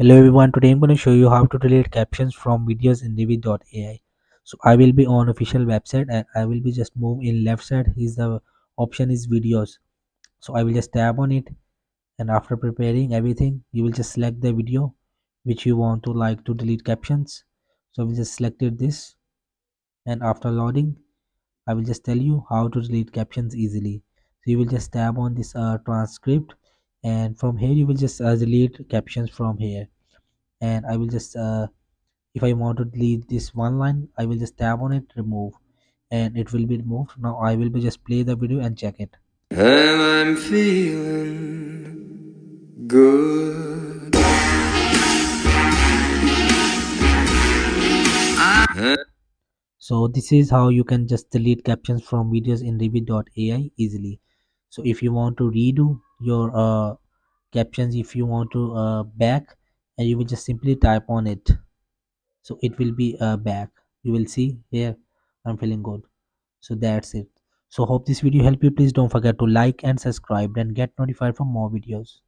Hello everyone, today I'm going to show you how to delete captions from videos in Revid.ai. So I will be on official website and I will be just move in left side. Is the option is videos. So I will just tap on it, and after preparing everything, you will just select the video which you want to like to delete captions. So we just selected this, and after loading, I will just tell you how to delete captions easily. So you will just tap on this transcript, and from here you will just delete captions from here. And I will just if I want to delete this one line, I will just tap on it, remove, and it will be removed. Now I will be just play the video and check it. And I'm feeling good. So this is how you can just delete captions from videos in Revid.ai easily. So if you want to redo your captions, if you want to back, and you will just simply type on it, so it will be back. You will see here, I'm feeling good. So that's it. So hope this video helped you. Please don't forget to like and subscribe and get notified for more videos.